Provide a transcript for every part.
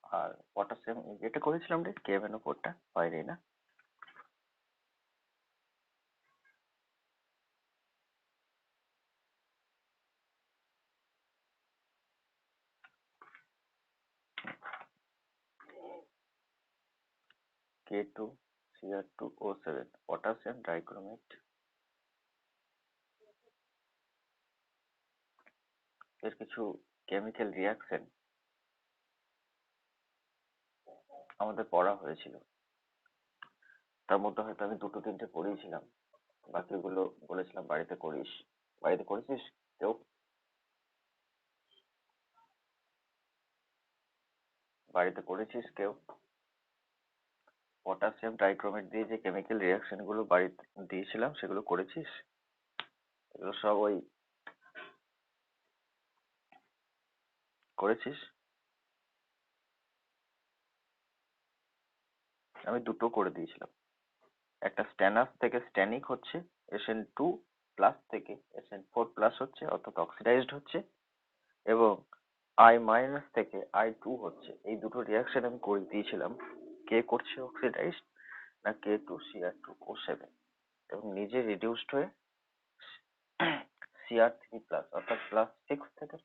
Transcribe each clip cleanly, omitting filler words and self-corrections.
আর potassium যেটা করেছিলাম রে KMnO4টা হয়নি না? K2Cr2O7 পটাশিয়াম ডাইক্রোমেট এর কিছু কেমিক্যাল রিয়াকশন আমাদের পড়া হয়েছিল, তার মধ্যে হয়তো আমি দুটো তিনটে পড়িয়েছিলাম, বাকিগুলো বলেছিলাম বাড়িতে করিস। বাড়িতে করেছিস কেউ? বাড়িতে করেছিস কেউ? পটাশিয়াম ডাইক্রোমেট দিয়ে যে কেমিক্যাল রিয়াকশন গুলো বাড়িতে দিয়েছিলাম সেগুলো করেছিস? এগুলো সব ওই করেছিস? আমি দুটো করে দিয়েছিলাম। একটা স্ট্যানাস থেকে স্ট্যানিক হচ্ছে, SN2+ থেকে SN4+ হচ্ছে অর্থাৎ অক্সিডাইজড হচ্ছে, এবং I- থেকে I2 হচ্ছে। এই দুটো রিয়াকশন আমি করে দিয়েছিলাম। কে করছে অক্সিডাইজড না K2Cr2O7, এবং নিজে রিডিউসড হয়ে Cr3+ অর্থাৎ +6 থেকে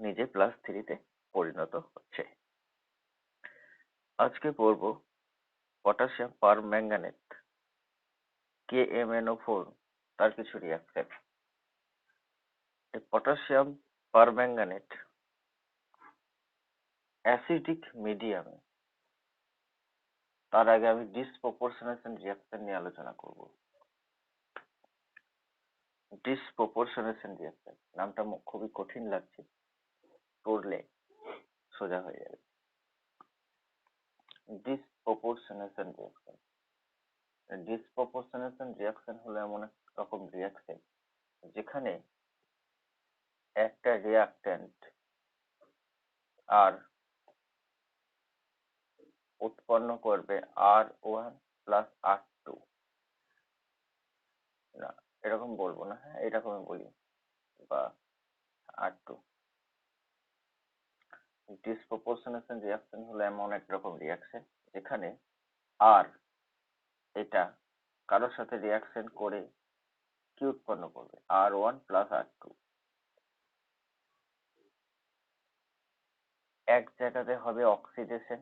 নিজে +3-তে পরিণত হচ্ছে। আজকে পড়বো পটাশিয়াম পারম্যাঙ্গানেট KMnO4 তার কিছু রিয়াকশন। এই পটাশিয়াম পারম্যাঙ্গানেট অ্যাসিডিক মিডিয়ামে, তার আগে আমি ডিসপ্রপোর্শনেশন রিয়াকশন নিয়ে আলোচনা করব। ডিসপ্রপোর্শনেশন রিয়াকশন নামটা খুবই কঠিন লাগছে, পড়লে সোজা হয়ে যাবে। ডিসপ্রপোর্শনেশন রিয়াকশন, ডিসপ্রপোর্শনেশন রিয়াকশন হলো এমন এক রকম রিয়াকশন যেখানে একটা রিয়াক্ট্যান্ট আর উৎপন্ন করবে R1 + R2। না, এরকম বলবো না, হ্যাঁ এরকমই বলি, বা R2। ডিসপ্রপোর্শনেশন রিয়াকশন হলো এমন এক রকম রিয়াকশন যেখানে আর এটা কারোর সাথে রিয়াকশন করে কি উৎপন্ন করবে? R1 + R2। এক জায়গাতে হবে অক্সিডেশন,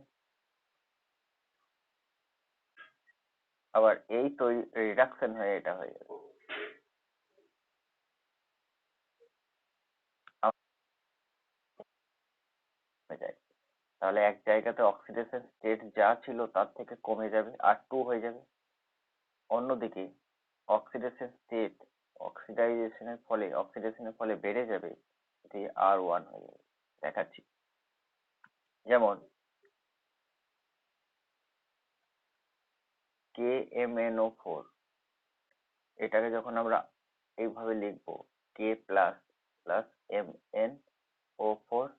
আবার এই তৈরি রিডাকশন হয়ে এটা হয়ে যাবে। যায় তাহলে এক জায়গাতে অক্সিডেশন স্টেট যা ছিল তার থেকে কমে যাবে, R2 হয়ে যাবে। অন্যদিকে অক্সিডেশন স্টেট অক্সিডেশনের ফলে বেড়ে যাবে, এটি R1 হয়ে যাবে। দেখাচ্ছি, যেমন KMnO4, এটাকে যখন আমরা এইভাবে লিখবো K++MnO4-,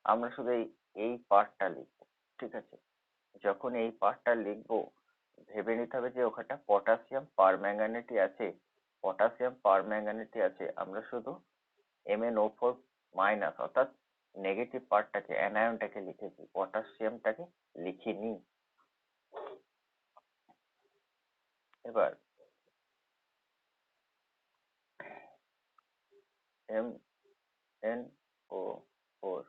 আমরা শুধু এই পার্টটা লিখবো, ঠিক আছে? যখন এই পার্টটা লিখবো ভেবে নিতে হবে যে ওখানটা পটাশিয়াম পারম্যাঙ্গানেটই আছে। পটাশিয়াম পারম্যাঙ্গানেটই আছে, আমরা শুধু MnO4- অর্থাৎ নেগেটিভ পার্টটাকে, অ্যানায়নটাকে লিখেছি, পটাশিয়ামটাকে লিখিনি। এবার MnO4-,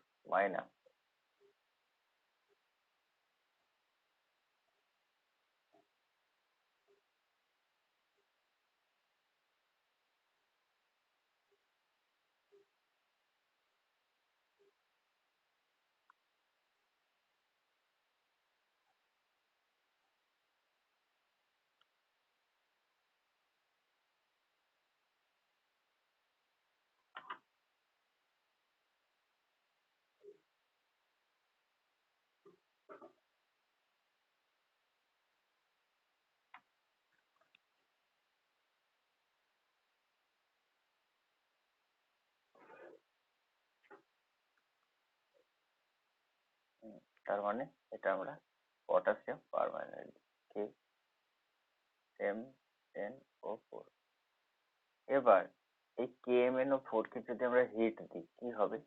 তার মানে এটা আমরা পটাশিয়াম পারম্যাঙ্গানেট KMnO4। এবার এই KMnO4 কে যদি আমরা হিট দিই কি হবে?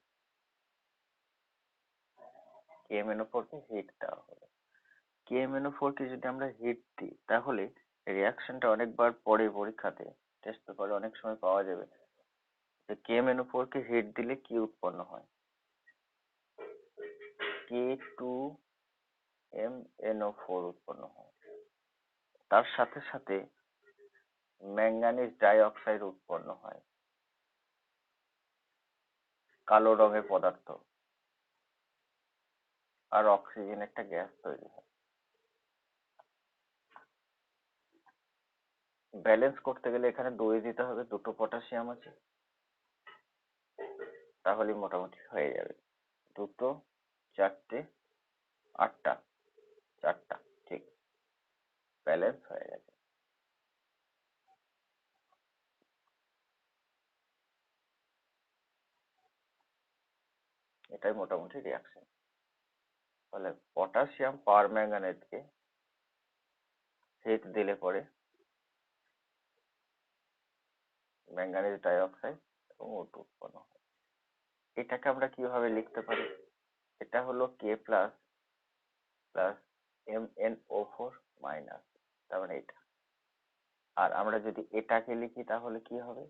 KMnO4 কে হিট দেওয়া হলো। KMnO4 কে যদি আমরা হিট দিই তাহলে রিয়াকশনটা অনেকবার পরে পরীক্ষাতে টেস্ট পেপারে অনেক সময় পাওয়া যাবে যে KMnO4 কে হিট দিলে কি উৎপন্ন হয়। K2MnO4 উৎপন্ন হয়। তার সাথে সাথে ম্যাঙ্গানিজ ডাইঅক্সাইড উৎপন্ন হয়, কালো রঙের পদার্থ, আর অক্সিজেন একটা গ্যাস তৈরি হয়। ব্যালেন্স করতে গেলে এখানে দই দিতে হবে, দুটো পটাশিয়াম আছে, তাহলে মোটামুটি হয়ে যাবে। দুটো, চারটে, আটটা, চারটা, ঠিক, ব্যালেন্স হয়ে গেছে। এটাই মোটামুটি রিয়াকশন। তাহলে পটাশিয়াম পারম্যাঙ্গানেটকে হিট দিলে পরে ম্যাঙ্গানিজ ডাইঅক্সাইড এবং O2 উৎপন্ন হয়। এটাকে আমরা কিভাবে লিখতে পারি? এটা হলো K plus plus MnO4 minus, তার মানে এটা। আর আমরা যদি এটাকে লিখি তাহলে কি হবে?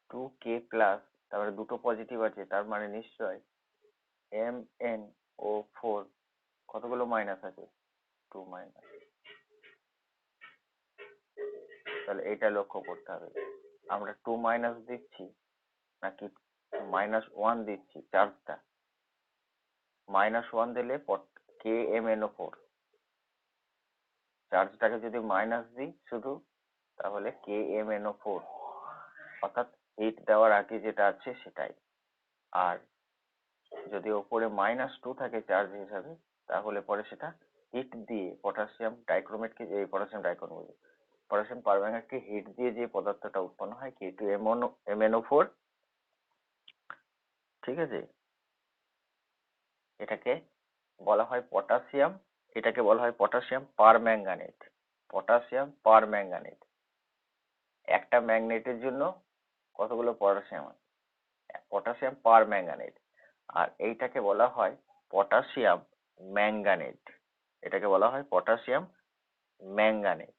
2K প্লাস, তারপরে দুটো পজিটিভ আছে, তার মানে নিশ্চয় MnO4 কতগুলো মাইনাস আছে? 2 মাইনাস। তাহলে এটা লক্ষ্য করতে হবে, আমরা 2 মাইনাস দিচ্ছি নাকি -1 দিচ্ছি। চার্জটা -1 দিলে KMnO4, চার্জটাকে যদি মাইনাস দিই শুধু তাহলে KMnO4, অর্থাৎ হিট দেওয়ার আগে যেটা আছে সেটাই। আর যদি ওপরে -2 থাকে চার্জ হিসাবে তাহলে পরে সেটা হিট দিয়ে পটাশিয়াম ডাইক্রোমেটকে, এই পটাশিয়াম ডাইক্রোমেট, পটাশিয়াম পারম্যাঙ্গানেটকে হিট দিয়ে যে পদার্থটা উৎপন্ন হয় K2MnO4, ঠিক আছে, এটাকে বলা হয় পটাশিয়াম, এটাকে বলা হয় পটাশিয়াম পারম্যাঙ্গানেট। পটাশিয়াম পারম্যাঙ্গানেট, একটা ম্যাগনেটের জন্য কতগুলো পটাশিয়াম আছে? Potassium permanganate. আর এইটাকে বলা হয় পটাশিয়াম ম্যাঙ্গানেট। এটাকে বলা হয় পটাশিয়াম ম্যাঙ্গানেট।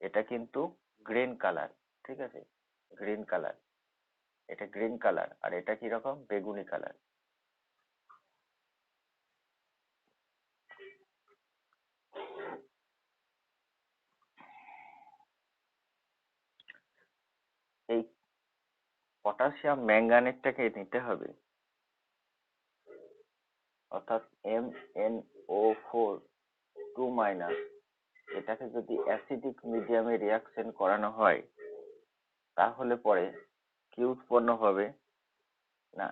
এটা কিন্তু গ্রিন কালার, ঠিক আছে, গ্রিন কালার। এটা গ্রিন কালার আর এটা কি রকম? বেগুনি কালার। এই পটাশিয়াম ম্যাঙ্গানেটটাকে নিতে হবে, অর্থাৎ MnO4 2 মাইনাস, এটাকে যদি অ্যাসিডিক মিডিয়ামে রিয়াকশন করানো হয় তাহলে পরে কি উৎপন্ন হবে না,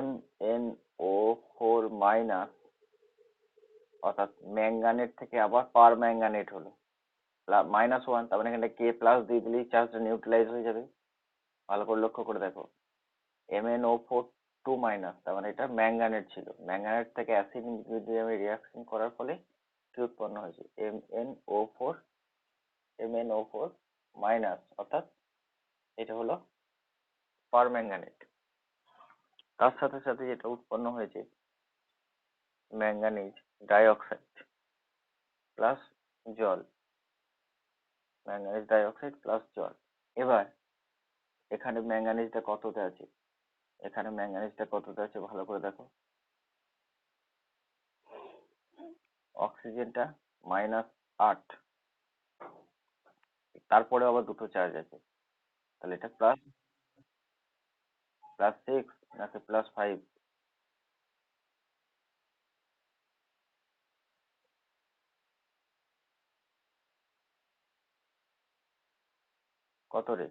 MnO4 মাইনাস, অর্থাৎ ম্যাঙ্গানেট থেকে আবার পার ম্যাঙ্গানেট হলো -1, তার মানে এখানে K প্লাস দিয়ে দিলেই চার্জটা নিউট্রালাইজ হয়ে যাবে। ভালো করে লক্ষ্য করে দেখো, MnO4 2 মাইনাস, তার মানে এটা ম্যাঙ্গানেট ছিল, ম্যাঙ্গানেট থেকে অ্যাসিড মিডিয়ামে রিয়াকশন করার ফলে কি উৎপন্ন হয়েছে? MnO4 মাইনাস, অর্থাৎ এটা হলো পারম্যাঙ্গানেট। তার সাথে সাথে যেটা উৎপন্ন হয়েছে ম্যাঙ্গানিজ ডাইঅক্সাইড প্লাস জল, ম্যাঙ্গানিজ ডাইঅক্সাইড প্লাস জল। এবার এখানে ম্যাঙ্গানিজটা কততে আছে? এখানে ম্যাঙ্গানিজটা কততে আছে ভালো করে দেখো, অক্সিজেনটা -8, তারপরে আবার দুটো চার্জ আছে, তাহলে এটা +6 নাকি +5? কত রে?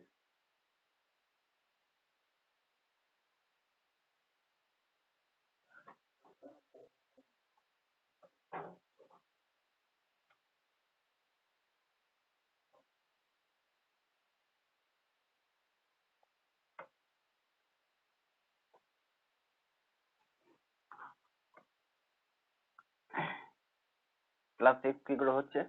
+6 কি করে হচ্ছে?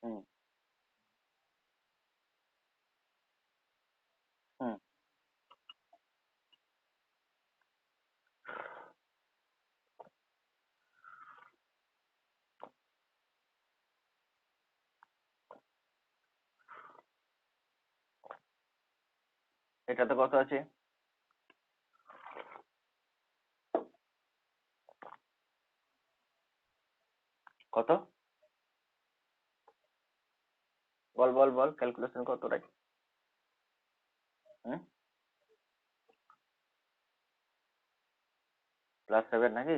হুম হুম এটাতে কত আছে? কত? বল বল বল, ক্যালকুলেশন কত রাখি? হুম, +7 নাকি?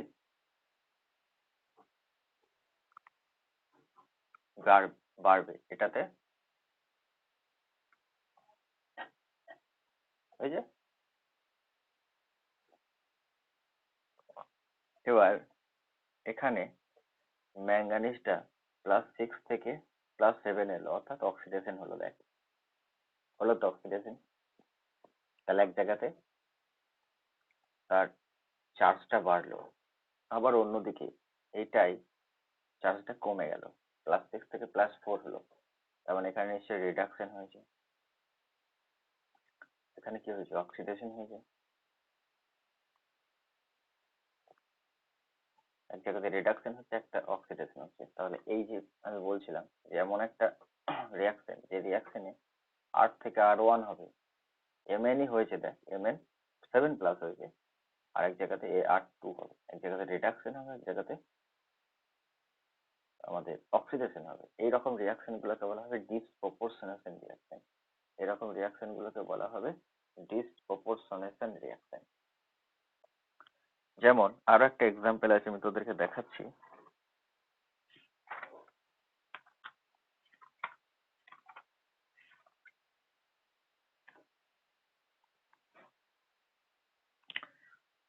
বাড়বে এটাতে, ওই যে। এবার এখানে ম্যাঙ্গানিজটা +6 থেকে +7 এলো, অর্থাৎ অক্সিডেশন হলো। দেখ, হলো তো অক্সিডেশন। তাহলে এক জায়গাতে তার চার্জটা বাড়লো, আবার অন্যদিকে এইটাই চার্জটা কমে গেল, +6 থেকে +4 হলো। তার মানে এখানে নিশ্চয়ই রিডাকশন হয়েছে। এখানে কি হয়েছে? অক্সিডেশন হয়েছে। এক জায়গাতে রিডাকশন হচ্ছে, একটা অক্সিডেশন হচ্ছে। তাহলে এই যে আমি বলছিলাম যে এমন একটা রিয়াকশন, যে রিয়াকশনে R থেকে R1 হবে, Mn ই হয়েছে। দেখ, Mn 7+ হয়েছে, আর এক জায়গাতে R2 হবে। এক জায়গাতে রিডাকশন হবে, এক জায়গাতে আমাদের অক্সিডেশন হবে। এইরকম রিয়াকশন গুলোকে বলা হবে ডিসপ্রপোর্শনেশন রিয়াকশন। এরকম রিয়াকশন গুলোকে বলা হবে ডিসপ্রপোর্শনেশন রিয়াকশন। যেমন আরো একটা এক্সাম্পল আছে, আমি তোদেরকে দেখাচ্ছি।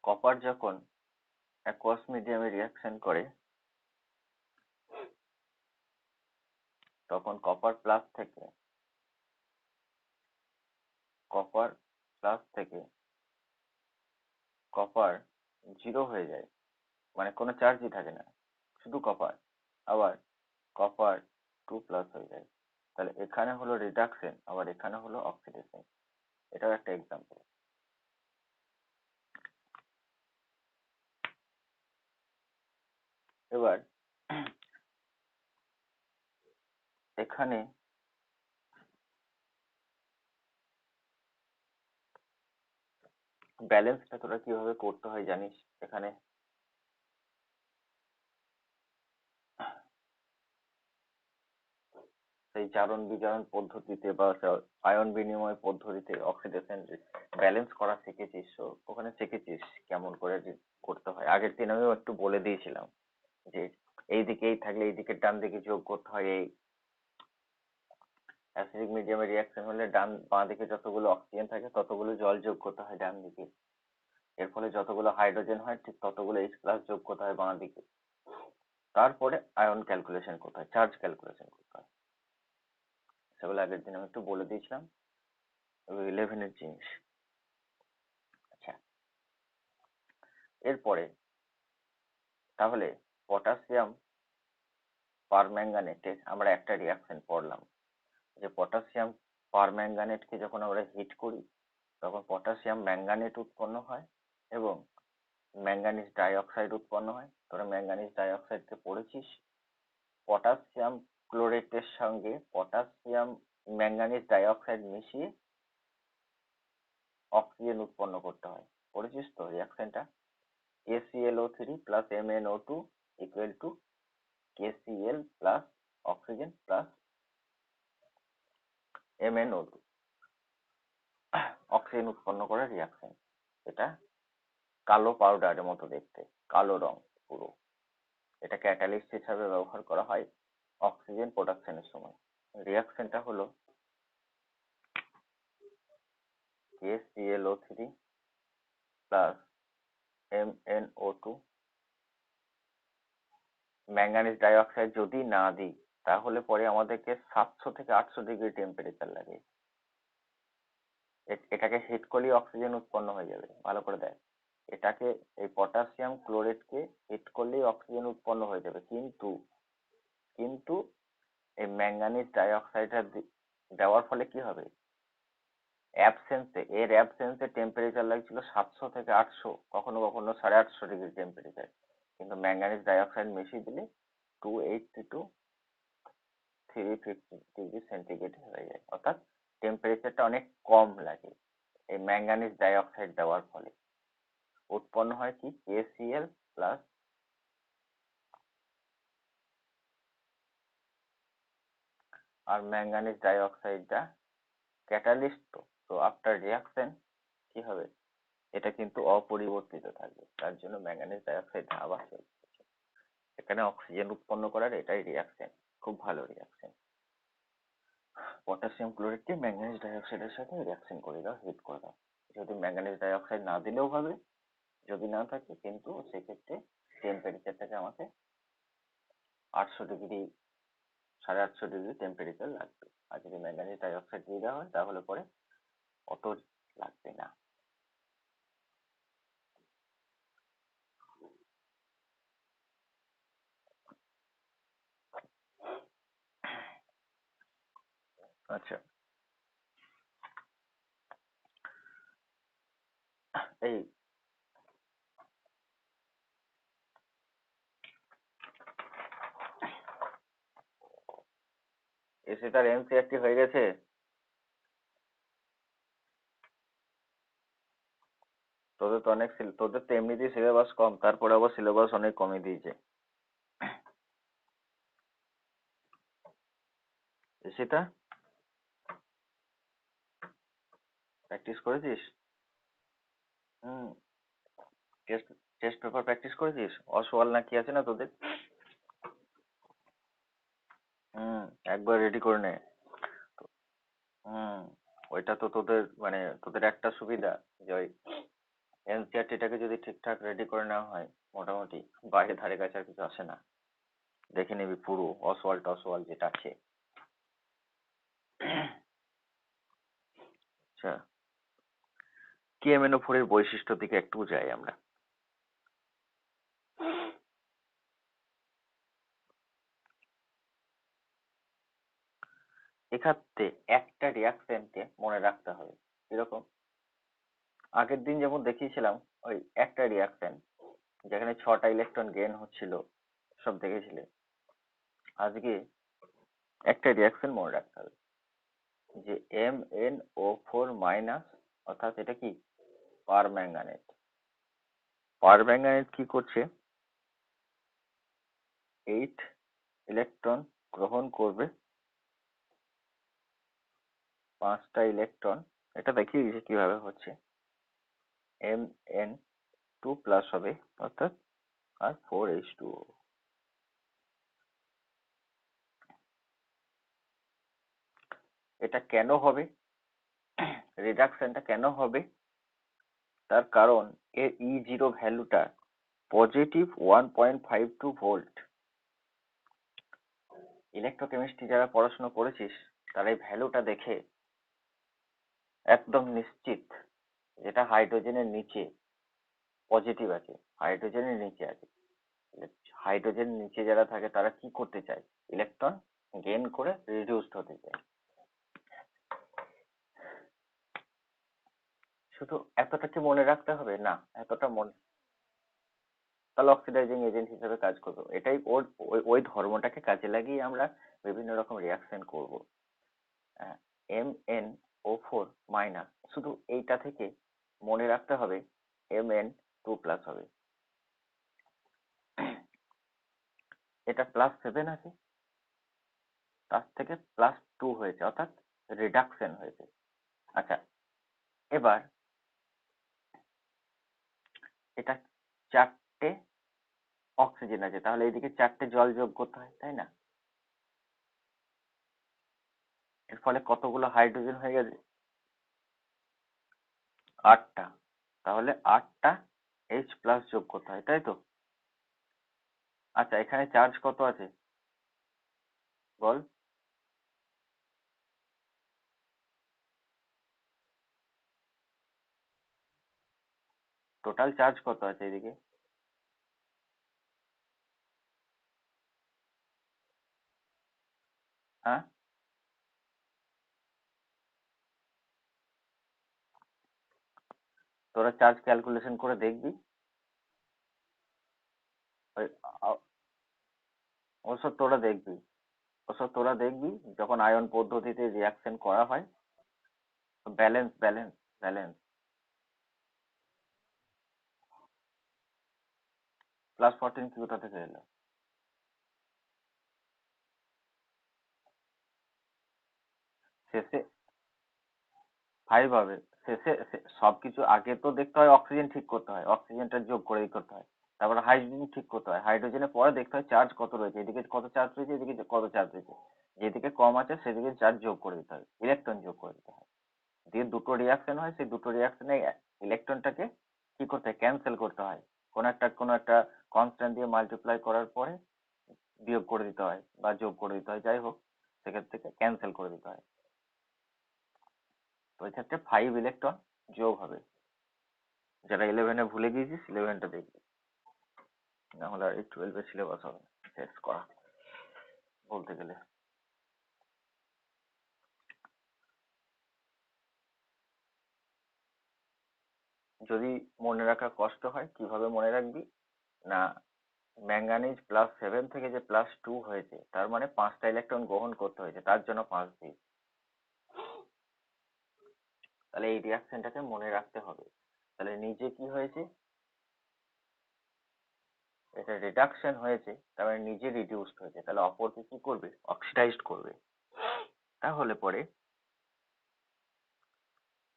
কপার যখন অ্যাকুয়াস মিডিয়ামে রিয়াকশন করে, তখন কপার প্লাস থেকে কপার 0 হয়ে যায়, মানে কোনো চার্জই থাকে না, শুধু কপার। আবার কপার 2+ হয়ে যায়। তাহলে এখানে হলো রিডাকশন, আবার এখানে হলো অক্সিডেশন। এটাও একটা এক্সাম্পল। এবার এখানে ব্যালেন্সটা তোরা কিভাবে করতে হয় জানিস? এখানে সেই জারণ বিজারণ পদ্ধতিতে বা আয়ন বিনিময় পদ্ধতিতে অক্সিডেশন ব্যালেন্স করা শিখেছিস তো? ওখানে শিখেছিস কেমন করে যে করতে হয়। আগের দিন আমিও একটু বলে দিয়েছিলাম যে এই দিকে এই থাকলে এই দিকে ডান দিকে যোগ করতে হয়। এই অ্যাসিডিক মিডিয়ামে রিয়াকশন হলে বাঁ দিকে যতগুলো অক্সিজেন থাকে ততগুলো জল যোগ করতে হয় ডান দিকে। এর ফলে যতগুলো হাইড্রোজেন হয় ঠিক ততগুলো H+ যোগ করতে হয় বাঁ দিকে। তারপরে আয়ন ক্যালকুলেশন করতে হয়, চার্জ ক্যালকুলেশন করতে হয়। সেগুলো আগের দিন আমি একটু বলে দিয়েছিলাম, 11-এর জিনিস। আচ্ছা, এরপরে তাহলে পটাশিয়াম পারম্যাঙ্গানেটে আমরা একটা রিয়াকশন পড়লাম, যে পটাশিয়াম পারম্যাঙ্গানেটকে যখন আমরা হিট করি তখন পটাশিয়াম ম্যাঙ্গানেট উৎপন্ন হয় এবং ম্যাঙ্গানিজ ডাইঅক্সাইড উৎপন্ন হয়। তোরা ম্যাঙ্গানিজ ডাইঅক্সাইডকে পড়েছিস। পটাশিয়াম ক্লোরেটের সঙ্গে পটাশিয়াম ম্যাঙ্গানিজ ডাইঅক্সাইড মিশিয়ে অক্সিজেন উৎপন্ন করতে হয়। পড়েছিস তো রিয়াকশনটা? KClO3 plus MnO2 equal to KCl plus oxygen plus MnO2, oxygen উৎপন্ন করে রিয়াকশন। এটা কালো পাউডারের মতো দেখতে, কালো রং পুরো। এটা ক্যাটালিস্ট হিসাবে ব্যবহার করা হয় অক্সিজেন প্রোডাকশনের সময়। রিয়াকশনটা হলো KClO3 plus MnO2। Manganese dioxide যদি না দিই তাহলে পরে আমাদেরকে 700 থেকে 800 ডিগ্রি টেম্পারেচার লাগে। এটাকে হিট করলেই অক্সিজেন উৎপন্ন হয়ে যাবে। ভালো করে দেখ, এটাকে, এই পটাশিয়াম ক্লোরেটকে হিট করলেই অক্সিজেন উৎপন্ন হয়ে যাবে, কিন্তু কিন্তু এই ম্যাঙ্গানিজ ডাইঅক্সাইডটা দেওয়ার ফলে কি হবে, অ্যাবসেন্সে টেম্পারেচার লাগছিল 700 থেকে 800, কখনো কখনো 850 ডিগ্রি টেম্পারেচার, কিন্তু ম্যাঙ্গানিজ ডাইঅক্সাইড মিশিয়ে দিলে 280 টু 350 ডিগ্রি সেন্টিগ্রেড হয়ে যায়, অর্থাৎ টেম্পারেচারটা অনেক কম লাগে। এই ম্যাঙ্গানিজ ডাইঅক্সাইড দেওয়ার ফলে উৎপন্ন হয় কি, KCl প্লাস, আর ম্যাঙ্গানিজ ডাইঅক্সাইডটা ক্যাটালিস্ট, তো আফটার রিয়াকশন কি হবে, এটা কিন্তু অপরিবর্তিত থাকবে, তার জন্য ম্যাঙ্গানিজ ডাইঅক্সাইড আবার চলছে। এখানে অক্সিজেন উৎপন্ন করার এটাই রিয়াকশন, খুব ভালো রিয়াকশন। পটাশিয়াম ক্লোরাইডকে ম্যাঙ্গানিজ ডাইঅক্সাইডের সাথে রিয়াকশন করে দাও, হিট করে দাও। যদি ম্যাঙ্গানিজ ডাইঅক্সাইড না দিলেও হবে, যদি না থাকে, কিন্তু সেক্ষেত্রে টেম্পারেচারটাকে আমাকে 800 ডিগ্রি, 850 ডিগ্রি টেম্পারেচার লাগবে। আর যদি ম্যাঙ্গানিজ ডাইঅক্সাইড দিয়ে দেওয়া হয় তাহলে পরে অত লাগবে না। আচ্ছা, এই এসে তার এনসিআরটি হয়ে গেছে। তোদের তো অনেক তোদের তো এমনিতেই সিলেবাস কম, তারপরে আবার সিলেবাস অনেক কমিয়ে দিয়েছে। সেটা প্র্যাকটিস করেছিস? হুম। টেস্ট টেস্ট পেপার প্র্যাকটিস করেছিস? অসওয়াল না কি আছে না তোদের? হুম, একবার রেডি করে নে। হুম, ওইটা তো তোদের মানে তোদের একটা সুবিধা, যে ওই এনসিআরটিটাকে যদি ঠিকঠাক রেডি করে নেওয়া হয়, মোটামুটি বাইরে ধারে কাছে আর কিছু আসে না, দেখে নিবি পুরো অসওয়াল টসওয়াল যেটা আছে। আচ্ছা, KMNO4 এর বৈশিষ্ট্য দিকে একটু যাই আমরা। এক্ষেত্রে একটা রিয়াকশনকে মনে রাখতে হবে, এরকম আগের দিন যেমন দেখিয়েছিলাম, ওই একটা রিয়াকশন যেখানে 6টা ইলেকট্রন গেইন হচ্ছিল, সব দেখেছিলে। আজকে একটা রিয়াকশন মনে রাখতে হবে, যে MnO4 মাইনাস, অর্থাৎ এটা কি, পারম্যাঙ্গানেট। পারম্যাঙ্গানেট কি করছে, 8 ইলেকট্রন গ্রহণ করবে, 5টা ইলেকট্রন, এটা দেখিয়ে দিয়েছে কিভাবে হচ্ছে, Mn2 প্লাস হবে, অর্থাৎ আর 4H2O। এটা কেন হবে, রিডাকশনটা কেন হবে, তার কারণ এর E0 ভ্যালুটা পজিটিভ 1.52 ভোল্ট। ইলেকট্রোকেমিস্ট্রি যারা পড়াশোনা করেছিস তারা এই ভ্যালুটা দেখে একদম নিশ্চিত, যেটা হাইড্রোজেনের নিচে পজিটিভ আছে, হাইড্রোজেনের নিচে আছে। হাইড্রোজেন নিচে যারা থাকে তারা কি করতে চায়, ইলেকট্রন গেইন করে রিডিউসড হতে চায়। শুধু এতটা কি মনে রাখতে হবে না, এতটা মনে, তাহলে অক্সিডাইজিং এজেন্ট হিসেবে কাজ করবে, এটাই ওর ওই ধর্মটাকে কাজে লাগিয়ে আমরা বিভিন্ন রকম রিয়াকশন করব। MnO4 মাইনাস, শুধু এইটা থেকে মনে রাখতে হবে Mn2 প্লাস হবে। এটা +7 আছে, তার থেকে +2 হয়েছে, অর্থাৎ রিডাকশন হয়েছে। আচ্ছা, এবার এটা 4টে অক্সিজেন আছে, তাহলে এদিকে 4টে জল যোগ করতে হয়, তাই না? এর ফলে কতগুলো হাইড্রোজেন হয়ে গেছে, 8টা। তাহলে 8টা H+ যোগ করতে হয়, তাই তো? আচ্ছা, এখানে চার্জ কত আছে বল? টোটাল চার্জ কত আছে এদিকে? হ্যাঁ, তোরা চার্জ ক্যালকুলেশন করে দেখবি। ওই ওসব তোরা দেখবি, যখন আয়ন পদ্ধতিতে রিয়াকশন করা হয়। ব্যালেন্স ব্যালেন্স ব্যালেন্স +14 কি কোথা থেকে এলো? শেষে 5 হবে। সবকিছু আগে তো দেখতে হয়, অক্সিজেন ঠিক করতে হয়, অক্সিজেনটা যোগ করে করতে হয়, তারপরে হাইড্রোজেন ঠিক করতে হয়, হাইড্রোজেনের পরে দেখতে হয় চার্জ কত রয়েছে, এদিকে কত চার্জ রয়েছে, এদিকে কত চার্জ রয়েছে, যেদিকে কম আছে সেদিকে চার্জ যোগ করে দিতে হয়, ইলেকট্রন যোগ করে দিতে হয়। দিয়ে দুটো রিয়াকশন হয়, সেই দুটো রিয়াকশনে ইলেকট্রনটাকে কি করতে হয়, ক্যান্সেল করতে হয়। কোনো একটা কনস্ট্যান্ট দিয়ে মাল্টিপ্লাই করার পরে বিয়োগ করে দিতে হয় বা যোগ করে দিতে হয়, যাই হোক সেক্ষেত্রে ক্যান্সেল করে দিতে হয়। তো ওই ক্ষেত্রে 5 ইলেকট্রন যোগ হবে। যারা 11-এ ভুলে গিয়েছিস, 11টা দেখবি, নাহলে আর এই 12-এর সিলেবাস হবে না শেষ করা বলতে গেলে। যদি মনে রাখা কষ্ট হয়, কিভাবে মনে রাখবি না, ম্যাঙ্গানিজ +7 থেকে যে +2 হয়েছে, তার মানে 5টা ইলেকট্রন গ্রহণ করতে হয়েছে, তার জন্য 5 দিই। তাহলে এই রিয়াকশনটাকে মনে রাখতে হবে। তাহলে নিজে কি হয়েছে, এটা রিডাকশন হয়েছে, তার মানে নিজে রিডিউসড হয়েছে, তাহলে অপরকে কি করবে, অক্সিডাইজড করবে। তাহলে পরে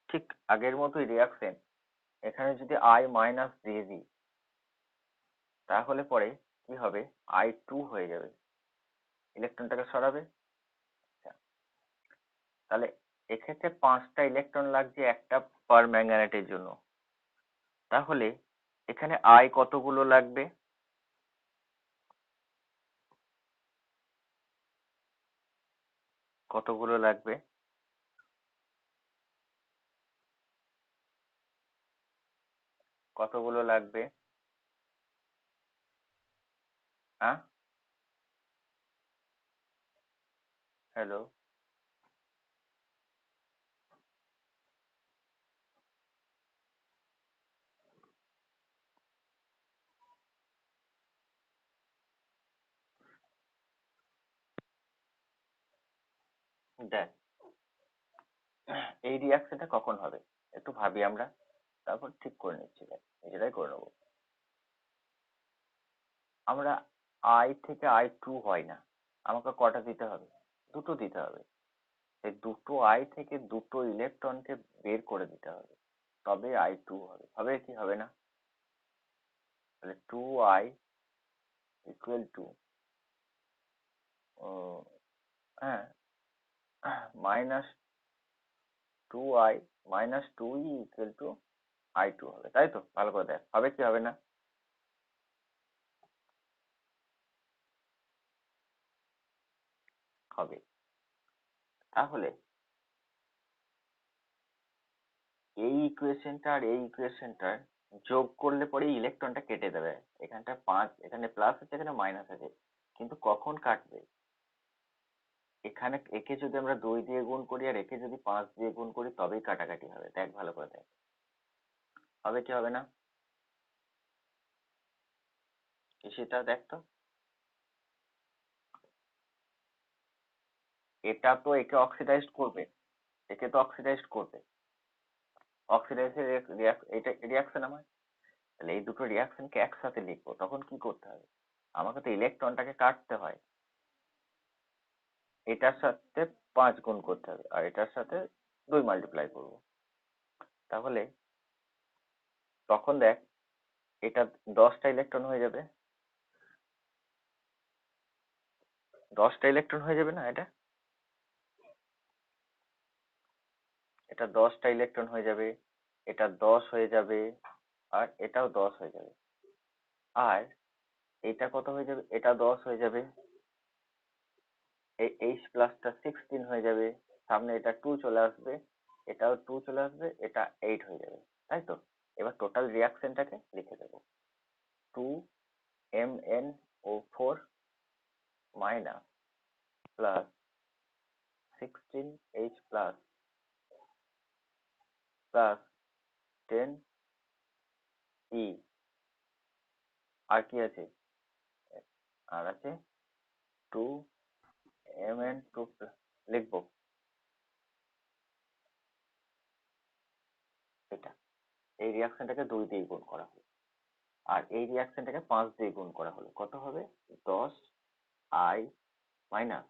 ঠিক আগের মতোই রিয়াকশন, এখানে যদি I- দিয়ে দিই, তাহলে পরে কি হবে, I2 হয়ে যাবে, ইলেকট্রনটাকে সরাবে। আচ্ছা, তাহলে এক্ষেত্রে 5টা ইলেকট্রন লাগছে একটা পার ম্যাঙ্গানেটের জন্য। তাহলে এখানে আই কতগুলো লাগবে, কতগুলো লাগবে, কতগুলো লাগবে? হ্যাঁ, হ্যালো, দেখ, এই রিয়াকশনটা কখন হবে একটু ভাবি আমরা, তারপর ঠিক করে নিচ্ছি, দেখ নিজেরাই করে নেবো। আমরা I থেকে I2 হয় না, আমাকে কটা দিতে হবে, দুটো দিতে হবে। এই দুটো থেকে দুটো ইলেকট্রনকে বের করে দিতে হবে, তবে I2 হবে, হবে কি হবে না? তাহলে 2I ইকুয়াল টু, হ্যাঁ, -2I -2E equal to I2 হবে, তাই তো? ভালো করে দেখ, হবে কি হবে না? হবে। তাহলে এই ইকুয়েশনটা আর এই ইকুয়েশনটার যোগ করলে পরে ইলেকট্রনটা কেটে দেবে। এখানটা 5, এখানে প্লাস আছে, এখানে মাইনাস আছে, কিন্তু কখন কাটবে, এখানে একে যদি আমরা 2 দিয়ে গুণ করি আর একে যদি 5 দিয়ে গুণ করি, তবেই কাটাকাটি হবে, দেখ ভালো করে দেখ, হবে কি হবে না, সেটা দেখ তো। এটা তো একে অক্সিডাইজড করবে, একে তো অক্সিডাইজড করবে, অক্সিডাইজের এটা রিয়াকশন আমার। তাহলে এই দুটো রিয়াকশনকে একসাথে লিখবো, তখন কি করতে হবে, আমাকে তো ইলেকট্রনটাকে কাটতে হয়, এটার সাথে 5 গুণ করতে হবে আর এটার সাথে 2 মাল্টিপ্লাই করবো। তাহলে তখন দেখ, এটা 10টা ইলেকট্রন হয়ে যাবে, 10টা ইলেকট্রন হয়ে যাবে না, এটা এটা 10টা ইলেকট্রন হয়ে যাবে, এটা 10 হয়ে যাবে, আর এটাও 10 হয়ে যাবে, আর এটা কত হয়ে যাবে, এটা 10 হয়ে যাবে, এই H প্লাসটা 16 হয়ে যাবে, সামনে এটা 2 চলে আসবে, এটাও 2 চলে আসবে, এটা 8 হয়ে যাবে, তাই তো? এবার টোটাল রিয়াকশনটাকে লিখে দেবো, 2 MnO4 minus plus 16H plus plus 10E আর কি আছে, আর আছে 2Mn2 লিখবো এটা। এই রিয়াকশনটাকে 2 দিয়ে গুণ করা হলো আর এই রিয়াকশনটাকে 5 দিয়ে গুণ করা হলো, কত হবে 10I মাইনাস,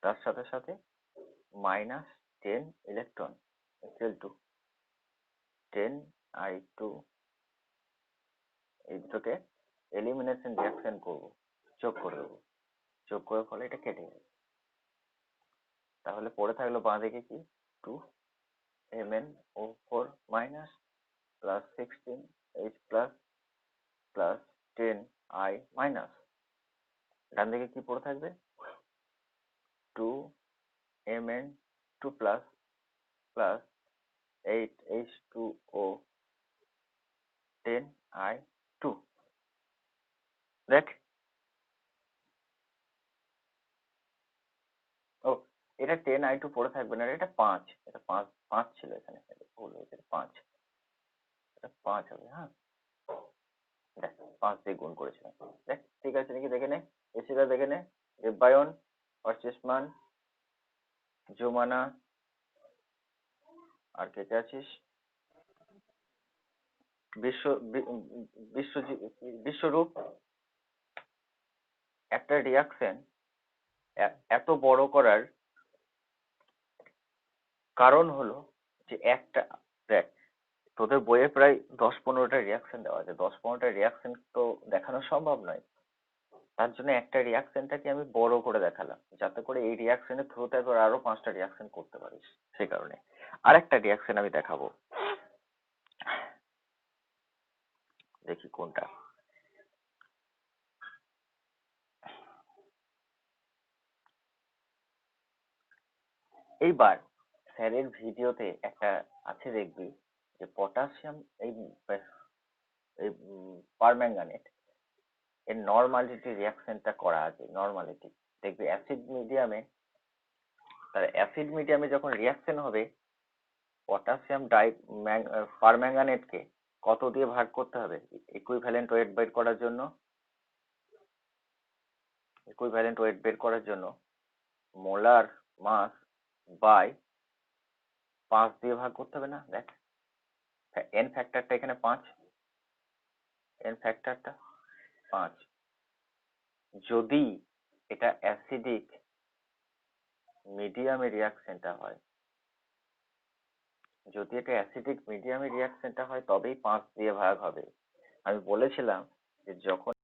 তার সাথে সাথে minus 10 electron equal to 10I2। এই দুটোকে এলিমিনেশন রিয়াকশন করব, যোগ করে দেবো, যোগ করার ফলে এটা কেটে যাবে। তাহলে পড়ে থাকলো বাঁ দিকে কি 2MnO4 minus plus 16H plus plus 10I minus, ডান দিকে কি পড়ে থাকবে 2Mn2 plus plus 8H2O 10I2। দেখ, ও এটা 10I2 পড়ে থাকবে না, এটা 5, এটা 5 5 ছিল এখানে, ভুল হয়েছে 5, এটা 5 হবে। হ্যাঁ দেখ 5 দিয়ে গুণ করেছিলাম, দেখ ঠিক আছে নাকি দেখে নে, এসিটা দেখে নে। দেবায়ন, অর্চেসমান, জোমানা, আর কে কে আছিস, বিশ্ব বিশ্বরূপ। একটা রিয়াকশন এত বড় করার কারণ হলো যে একটা, দেখ তোদের বইয়ে প্রায় 10-15টা রিয়াকশন দেওয়া আছে, 10-15টা রিয়াকশন তো দেখানো সম্ভব নয়, তার জন্য একটা রিয়াকশনটাকে আমি বড় করে দেখালাম যাতে করে এই রিয়াকশনের থ্রুতে তোর আরো 5টা রিয়াকশন করতে পারিস। সেই কারণে আরেকটা রিয়াকশন আমি দেখাবো, দেখি কোনটা। এইবার স্যারের ভিডিওতে একটা আছে দেখবি যে পটাশিয়াম এই পারম্যাঙ্গানেট এর নর্মালিটি রিয়াকশনটা করা আছে, নর্মালিটি দেখবি অ্যাসিড মিডিয়ামে, তার অ্যাসিড মিডিয়ামে যখন রিয়াকশন হবে পটাশিয়াম পারম্যাঙ্গানেটকে কত দিয়ে ভাগ করতে হবে ইকুইভ্যালেন্ট ওয়েট বের করার জন্য, ইকুইভ্যালেন্ট ওয়েট বের করার জন্য মোলার মাস বাই 5 দিয়ে ভাগ করতে হবে না। দেখ এন ফ্যাক্টরটা এখানে 5, এন ফ্যাক্টরটা 5, যদি এটা অ্যাসিডিক মিডিয়ামে রিয়াকশনটা হয়, যদি এটা অ্যাসিডিক মিডিয়ামে রিয়াকশনটা হয় তবেই 5 দিয়ে ভাগ হবে। আমি বলেছিলাম যে যখন